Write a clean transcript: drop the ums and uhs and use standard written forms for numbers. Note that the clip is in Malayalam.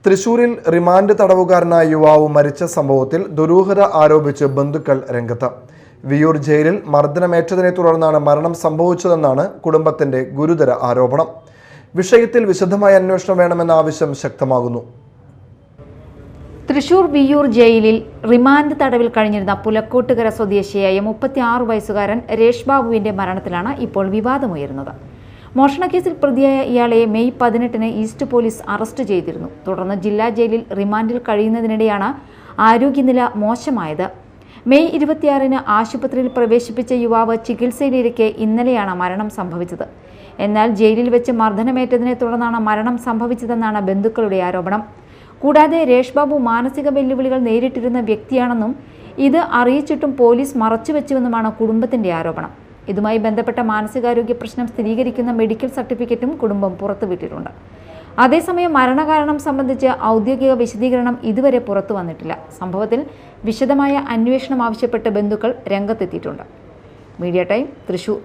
തൃശൂരിൽ റിമാൻഡ് തടവുകാരനായ യുവാവ് മരിച്ച സംഭവത്തിൽ ദുരൂഹത ആരോപിച്ച് ബന്ധുക്കൾ രംഗത്ത്. വിയൂർ ജയിലിൽ മർദ്ദനമേറ്റതിനെ തുടർന്നാണ് മരണം സംഭവിച്ചതെന്നാണ് കുടുംബത്തിന്റെ ഗുരുതര ആരോപണം. വിഷയത്തിൽ വിശദമായ അന്വേഷണം വേണമെന്ന ആവശ്യം ശക്തമാകുന്നു. തൃശൂർ വിയൂർ ജയിലിൽ റിമാൻഡ് തടവിൽ കഴിഞ്ഞിരുന്ന പുലക്കോട്ടുകര സ്വദേശിയായ 36 വയസ്സുകാരൻ രേഷ് ബാബുവിന്റെ മരണത്തിലാണ് ഇപ്പോൾ വിവാദമുയരുന്നത്. മോഷണക്കേസിൽ പ്രതിയായ ഇയാളെ മെയ് 18-ന് ഈസ്റ്റ് പോലീസ് അറസ്റ്റ് ചെയ്തിരുന്നു. തുടർന്ന് ജില്ലാ ജയിലിൽ റിമാൻഡിൽ കഴിയുന്നതിനിടെയാണ് ആരോഗ്യനില മോശമായത്. മെയ് 26-ന് ആശുപത്രിയിൽ പ്രവേശിപ്പിച്ച യുവാവ് ചികിത്സയിലിരിക്കെ ഇന്നലെയാണ് മരണം സംഭവിച്ചത്. എന്നാൽ ജയിലിൽ വെച്ച് മർദ്ദനമേറ്റതിനെ തുടർന്നാണ് മരണം സംഭവിച്ചതെന്നാണ് ബന്ധുക്കളുടെ ആരോപണം. കൂടാതെ രേഷ് ബാബു മാനസിക വെല്ലുവിളികൾ നേരിട്ടിരുന്ന വ്യക്തിയാണെന്നും ഇത് അറിയിച്ചിട്ടും പോലീസ് മറച്ചുവെച്ചുവെന്നുമാണ് കുടുംബത്തിന്റെ ആരോപണം. ഇതുമായി ബന്ധപ്പെട്ട മാനസികാരോഗ്യ പ്രശ്നം സ്ഥിരീകരിക്കുന്ന മെഡിക്കൽ സർട്ടിഫിക്കറ്റും കുടുംബം പുറത്തുവിട്ടിട്ടുണ്ട്. അതേസമയം മരണകാരണം സംബന്ധിച്ച് ഔദ്യോഗിക വിശദീകരണം ഇതുവരെ പുറത്തു വന്നിട്ടില്ല. സംഭവത്തിൽ വിശദമായ അന്വേഷണം ആവശ്യപ്പെട്ട് ബന്ധുക്കൾ രംഗത്തെത്തിയിട്ടുണ്ട്. Media time, Thrissur.